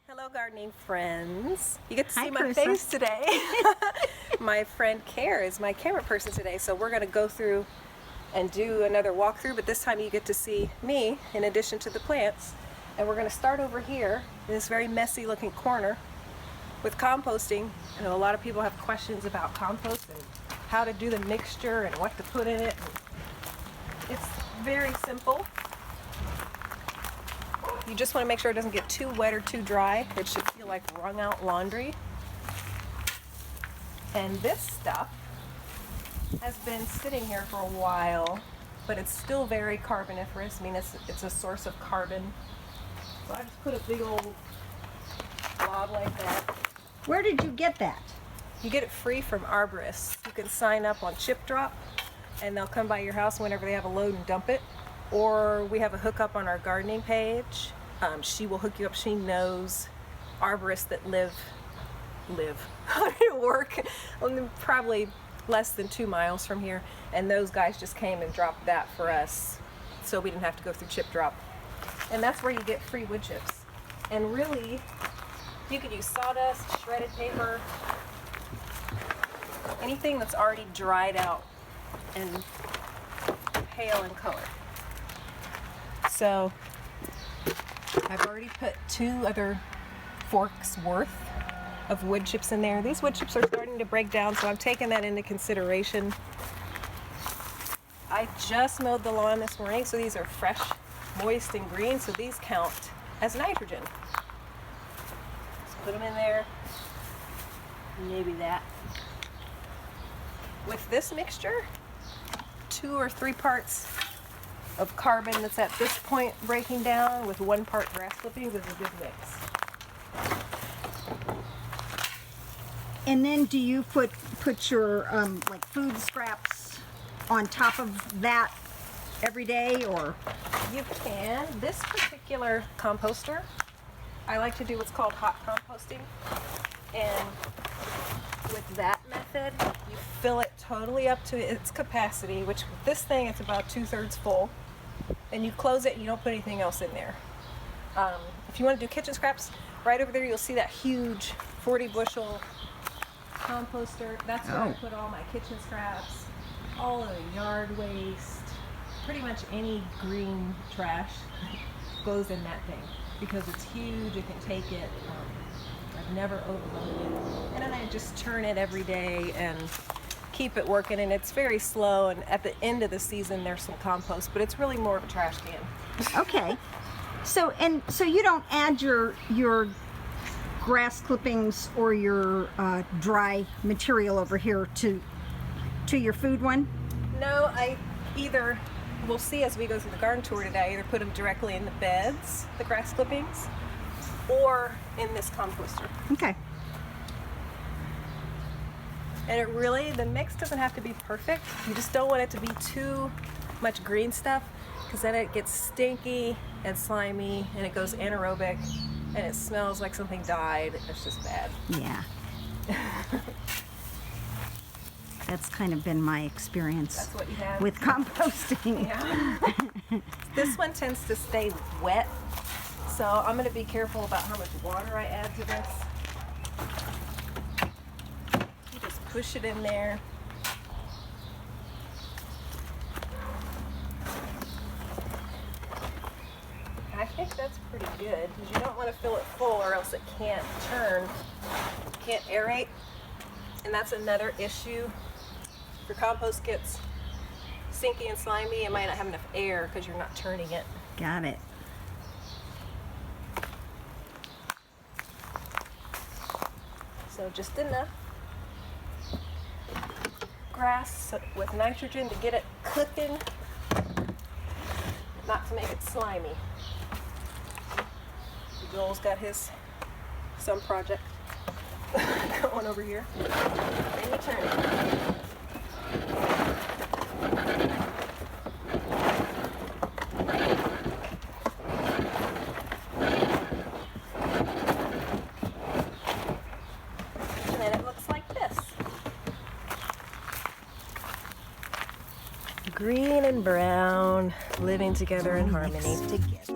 Hello gardening friends. You get to see Hi, my Carissa. face today. My friend Care is my camera person today, so we're going to go through and do another walkthrough, but this time you get to see me in addition to the plants. And we're going to start over here in this very messy looking corner with composting. I know a lot of people have questions about compost and how to do the mixture and what to put in it. It's very simple. You just want to make sure it doesn't get too wet or too dry. It should feel like wrung out laundry. And this stuff has been sitting here for a while, but it's still very carboniferous. I mean, it's a source of carbon. So I just put a big old blob like that. Where did you get that? You get it free from arborists. You can sign up on Chip Drop and they'll come by your house whenever they have a load and dump it. Or we have a hookup on our gardening page. She will hook you up. She knows arborists that live work probably less than 2 miles from here, and those guys just came and dropped that for us so we didn't have to go through Chip Drop. And that's where you get free wood chips. And really, you could use sawdust, shredded paper, anything that's already dried out and pale in color. So I've already put 2 other forks worth of wood chips in there. These wood chips are starting to break down, so I'm taking that into consideration. I just mowed the lawn this morning, so these are fresh, moist, and green, so these count as nitrogen. Just put them in there. Maybe that. With this mixture, 2 or 3 parts of carbon that's at this point breaking down with 1 part grass clippings is a good mix. And then do you put your like food scraps on top of that every day, or? You can. This particular composter, I like to do what's called hot composting. And with that method, you fill it totally up to its capacity, which with this thing it's about 2/3 full. And you close it and you don't put anything else in there. If you want to do kitchen scraps, right over there you'll see that huge 40 bushel composter. That's where I put all my kitchen scraps, all of the yard waste, pretty much any green trash goes in that thing because it's huge. It can take it. I've never overloaded it. And then I just turn it every day and keep it working, and it's very slow, and at the end of the season there's some compost, but it's really more of a trash can. Okay. So you don't add your grass clippings or your dry material over here to your food one? No, we'll see as we go through the garden tour today, I either put them directly in the beds, the grass clippings, or in this composter. Okay. And the mix doesn't have to be perfect. You just don't want it to be too much green stuff, because then it gets stinky and slimy and it goes anaerobic and it smells like something died. It's just bad. Yeah. That's kind of been my experience. That's what you have with composting. Yeah. This one tends to stay wet, so I'm going to be careful about how much water I add to this. Push it in there. I think that's pretty good because you don't want to fill it full or else it can't can't aerate. And that's another issue. If your compost gets stinky and slimy, it might not have enough air because you're not turning it. Got it. So just enough grass with nitrogen to get it cooking, not to make it slimy. Joel's got his some project going over here. Then you turn it. And then it looks like this. Green and brown living together in harmony. Together.